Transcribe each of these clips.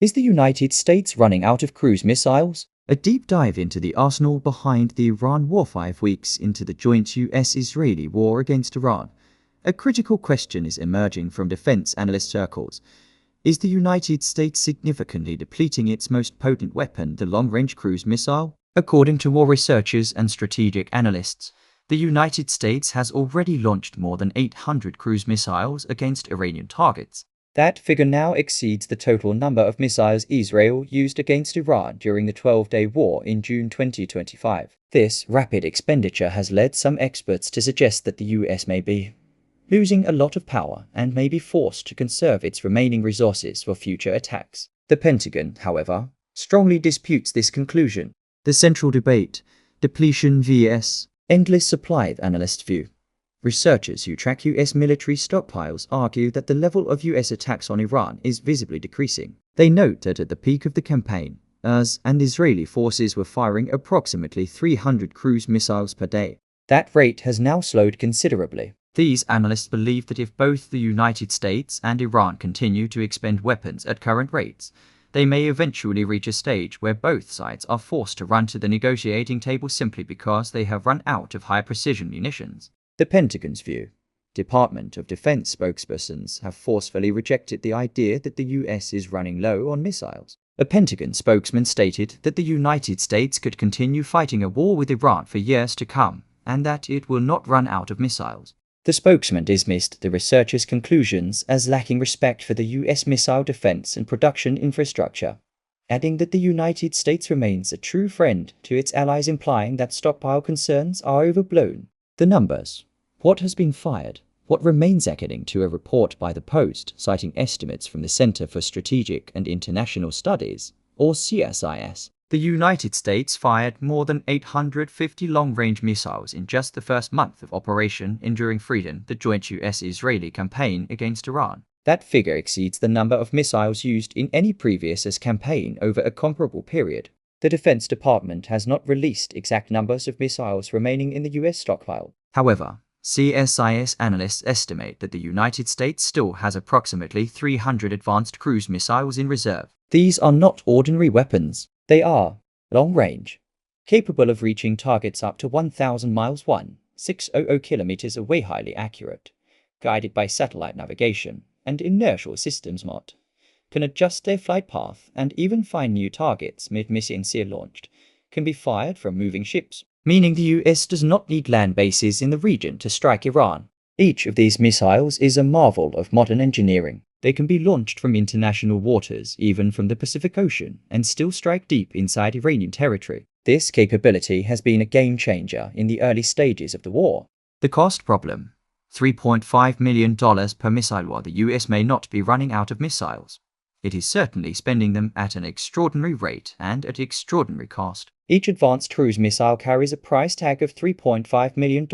Is the United States running out of cruise missiles? A deep dive into the arsenal behind the Iran war 5 weeks into the joint US-Israeli war against Iran. A critical question is emerging from defense analyst circles. Is the United States significantly depleting its most potent weapon, the long-range cruise missile? According to war researchers and strategic analysts, the United States has already launched more than 800 cruise missiles against Iranian targets. That figure now exceeds the total number of missiles Israel used against Iran during the 12-day war in June 2025. This rapid expenditure has led some experts to suggest that the US may be losing a lot of power and may be forced to conserve its remaining resources for future attacks. The Pentagon, however, strongly disputes this conclusion. The central debate, depletion vs. endless supply, analyst view. Researchers who track US military stockpiles argue that the level of US attacks on Iran is visibly decreasing. They note that at the peak of the campaign, and Israeli forces were firing approximately 300 cruise missiles per day. That rate has now slowed considerably. These analysts believe that if both the United States and Iran continue to expend weapons at current rates, they may eventually reach a stage where both sides are forced to run to the negotiating table simply because they have run out of high-precision munitions. The Pentagon's view. Department of Defense spokespersons have forcefully rejected the idea that the US is running low on missiles. A Pentagon spokesman stated that the United States could continue fighting a war with Iran for years to come, and that it will not run out of missiles. The spokesman dismissed the researchers' conclusions as lacking respect for the US missile defense and production infrastructure, adding that the United States remains a true friend to its allies, implying that stockpile concerns are overblown. The numbers. What has been fired? What remains, according to a report by the Post, citing estimates from the Center for Strategic and International Studies, or CSIS. The United States fired more than 850 long-range missiles in just the first month of operation Enduring Freedom, the joint US-Israeli campaign against Iran. That figure exceeds the number of missiles used in any previous campaign over a comparable period. The Defense Department has not released exact numbers of missiles remaining in the US stockpile. However, CSIS analysts estimate that the United States still has approximately 300 advanced cruise missiles in reserve. These are not ordinary weapons. They are long-range, capable of reaching targets up to 1,000 miles 1,600 kilometers away, highly accurate, guided by satellite navigation and inertial systems mod. Can adjust their flight path and even find new targets mid-mission launched, can be fired from moving ships, meaning the US does not need land bases in the region to strike Iran. Each of these missiles is a marvel of modern engineering. They can be launched from international waters, even from the Pacific Ocean, and still strike deep inside Iranian territory. This capability has been a game-changer in the early stages of the war. The cost problem. $3.5 million per missile. While the US may not be running out of missiles, it is certainly spending them at an extraordinary rate and at extraordinary cost. Each advanced cruise missile carries a price tag of $3.5 million.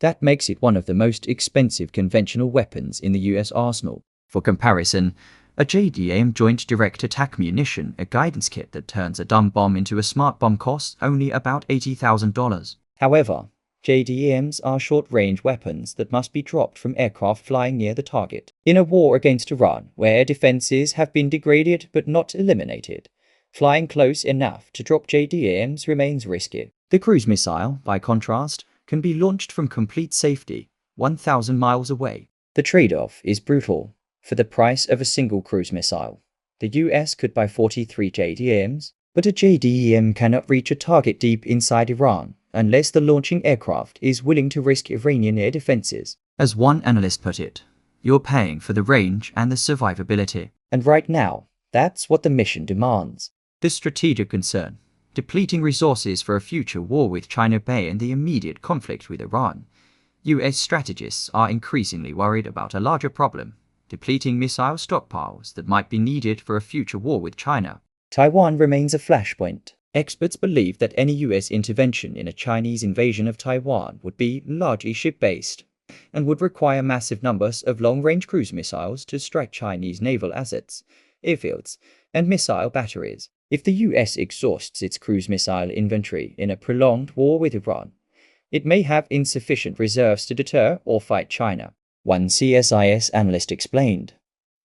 That makes it one of the most expensive conventional weapons in the US arsenal. For comparison, a JDAM Joint Direct Attack Munition, a guidance kit that turns a dumb bomb into a smart bomb, costs only about $80,000. However, JDAMs are short-range weapons that must be dropped from aircraft flying near the target. In a war against Iran, where air defenses have been degraded but not eliminated, flying close enough to drop JDAMs remains risky. The cruise missile, by contrast, can be launched from complete safety, 1,000 miles away. The trade-off is brutal. For the price of a single cruise missile, the US could buy 43 JDAMs, but a JDAM cannot reach a target deep inside Iran unless the launching aircraft is willing to risk Iranian air defenses. As one analyst put it, you're paying for the range and the survivability. And right now, that's what the mission demands. The strategic concern, depleting resources for a future war with China and the immediate conflict with Iran. US strategists are increasingly worried about a larger problem, depleting missile stockpiles that might be needed for a future war with China. Taiwan remains a flashpoint. Experts believe that any US intervention in a Chinese invasion of Taiwan would be largely ship-based and would require massive numbers of long-range cruise missiles to strike Chinese naval assets, airfields, and missile batteries. If the US exhausts its cruise missile inventory in a prolonged war with Iran, it may have insufficient reserves to deter or fight China. One CSIS analyst explained.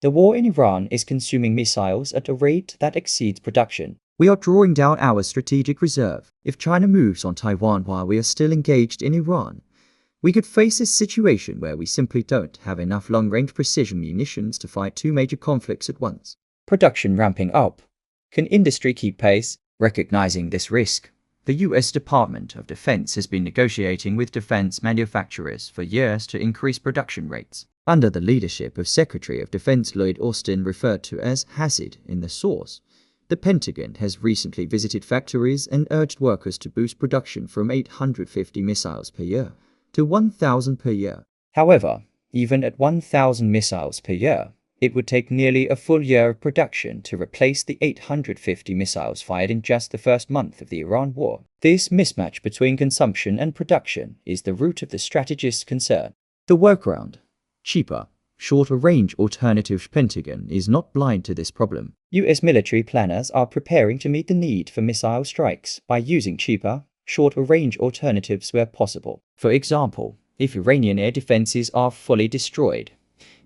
The war in Iran is consuming missiles at a rate that exceeds production. We are drawing down our strategic reserve. If China moves on Taiwan while we are still engaged in Iran, we could face a situation where we simply don't have enough long-range precision munitions to fight two major conflicts at once. Production ramping up. Can industry keep pace? Recognizing this risk, the U.S. Department of Defense has been negotiating with defense manufacturers for years to increase production rates. Under the leadership of Secretary of Defense Lloyd Austin, referred to as HACID in the source, the Pentagon has recently visited factories and urged workers to boost production from 850 missiles per year to 1,000 per year. However, even at 1,000 missiles per year, it would take nearly a full year of production to replace the 850 missiles fired in just the first month of the Iran war. This mismatch between consumption and production is the root of the strategist's concern. The workaround: cheaper, shorter-range alternatives. Pentagon is not blind to this problem. U.S. military planners are preparing to meet the need for missile strikes by using cheaper, shorter-range alternatives where possible. For example, if Iranian air defenses are fully destroyed,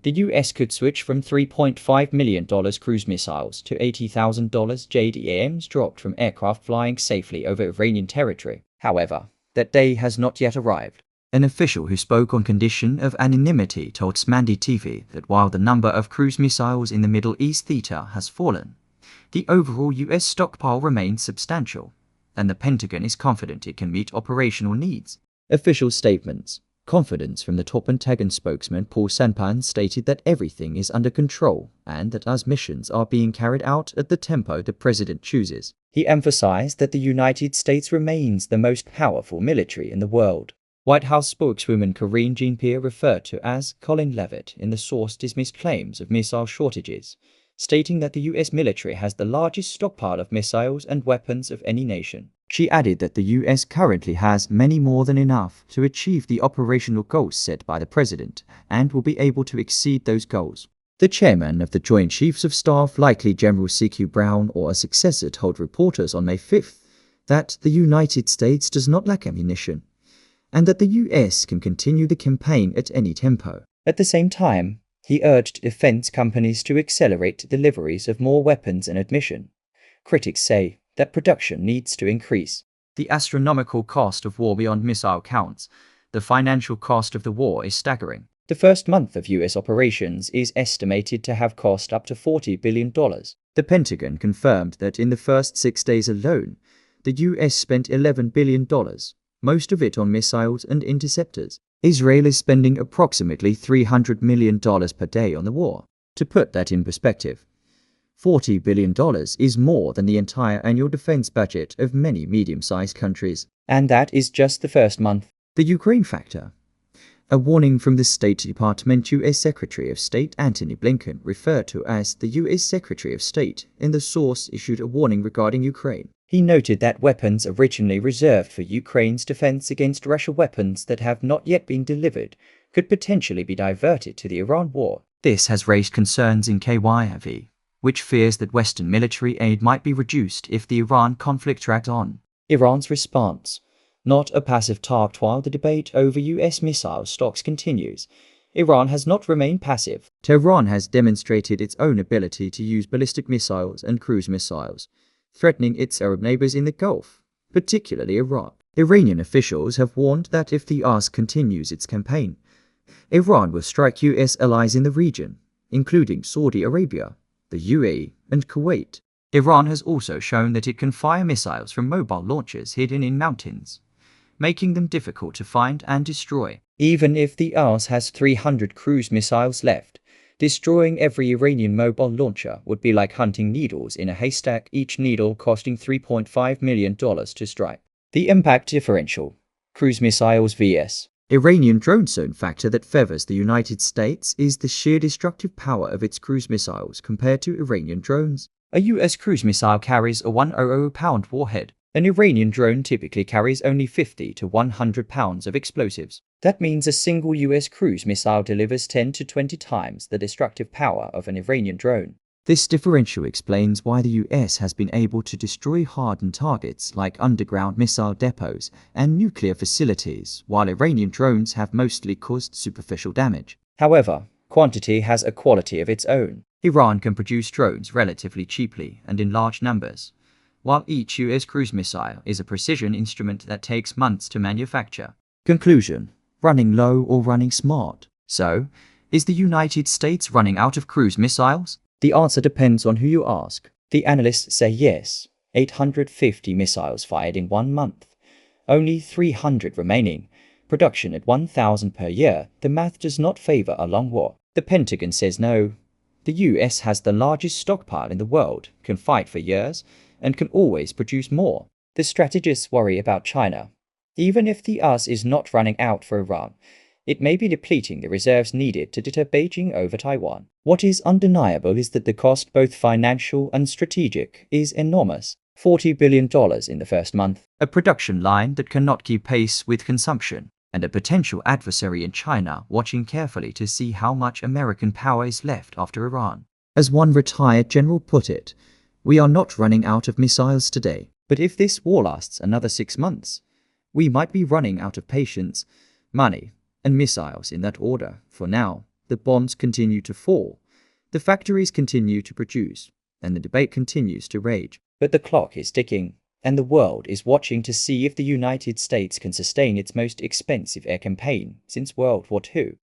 the U.S. could switch from $3.5 million cruise missiles to $80,000 JDAMs dropped from aircraft flying safely over Iranian territory. However, that day has not yet arrived. An official who spoke on condition of anonymity told Smandi TV that while the number of cruise missiles in the Middle East theater has fallen, the overall U.S. stockpile remains substantial, and the Pentagon is confident it can meet operational needs. Official statements. Confidence from the top Pentagon spokesman Paul Sanpan stated that everything is under control and that as missions are being carried out at the tempo the president chooses. He emphasized that the United States remains the most powerful military in the world. White House spokeswoman Karine Jean-Pierre, referred to as Colin Levitt in the source, dismissed claims of missile shortages, stating that the U.S. military has the largest stockpile of missiles and weapons of any nation. She added that the U.S. currently has many more than enough to achieve the operational goals set by the president and will be able to exceed those goals. The chairman of the Joint Chiefs of Staff, likely General C.Q. Brown or a successor, told reporters on May 5th that the United States does not lack ammunition, and that the U.S. can continue the campaign at any tempo. At the same time, he urged defense companies to accelerate deliveries of more weapons and ammunition. Critics say that production needs to increase. The astronomical cost of war beyond missile counts. The financial cost of the war is staggering. The first month of U.S. operations is estimated to have cost up to $40 billion. The Pentagon confirmed that in the first 6 days alone, the U.S. spent $11 billion, most of it on missiles and interceptors. Israel is spending approximately $300 million per day on the war. To put that in perspective, $40 billion is more than the entire annual defense budget of many medium-sized countries. And that is just the first month. The Ukraine factor. A warning from the State Department. U.S. Secretary of State Antony Blinken, referred to as the U.S. Secretary of State in the source, issued a warning regarding Ukraine. He noted that weapons originally reserved for Ukraine's defense against Russian weapons that have not yet been delivered could potentially be diverted to the Iran war. This has raised concerns in KYV, which fears that Western military aid might be reduced if the Iran conflict drags on. Iran's response. Not a passive target. While the debate over U.S. missile stocks continues, Iran has not remained passive. Tehran has demonstrated its own ability to use ballistic missiles and cruise missiles, threatening its Arab neighbors in the Gulf, particularly Iraq. Iranian officials have warned that if the IS continues its campaign, Iran will strike U.S. allies in the region, including Saudi Arabia, the UAE, and Kuwait. Iran has also shown that it can fire missiles from mobile launchers hidden in mountains, making them difficult to find and destroy. Even if the IS has 300 cruise missiles left, destroying every Iranian mobile launcher would be like hunting needles in a haystack, each needle costing $3.5 million to strike. The impact differential. Cruise missiles vs. Iranian drone zone factor that favors the United States is the sheer destructive power of its cruise missiles compared to Iranian drones. A U.S. cruise missile carries a 100-pound warhead. An Iranian drone typically carries only 50 to 100 pounds of explosives. That means a single U.S. cruise missile delivers 10 to 20 times the destructive power of an Iranian drone. This differential explains why the U.S. has been able to destroy hardened targets like underground missile depots and nuclear facilities, while Iranian drones have mostly caused superficial damage. However, Quantity has a quality of its own. Iran can produce drones relatively cheaply and in large numbers, while each US cruise missile is a precision instrument that takes months to manufacture. Conclusion: running low or running smart. So, is the United States running out of cruise missiles? The answer depends on who you ask. The analysts say yes. 850 missiles fired in 1 month. Only 300 remaining. Production at 1,000 per year. The math does not favor a long war. The Pentagon says no. The US has the largest stockpile in the world, can fight for years, and can always produce more. The strategists worry about China. Even if the US is not running out for Iran, it may be depleting the reserves needed to deter Beijing over Taiwan. What is undeniable is that the cost, both financial and strategic, is enormous. $40 billion in the first month. A production line that cannot keep pace with consumption, and a potential adversary in China watching carefully to see how much American power is left after Iran. As one retired general put it, "We are not running out of missiles today. But if this war lasts another 6 months, we might be running out of patience, money, and missiles in that order. For now, the bombs continue to fall, the factories continue to produce, and the debate continues to rage. But the clock is ticking, and the world is watching to see if the United States can sustain its most expensive air campaign since World War II.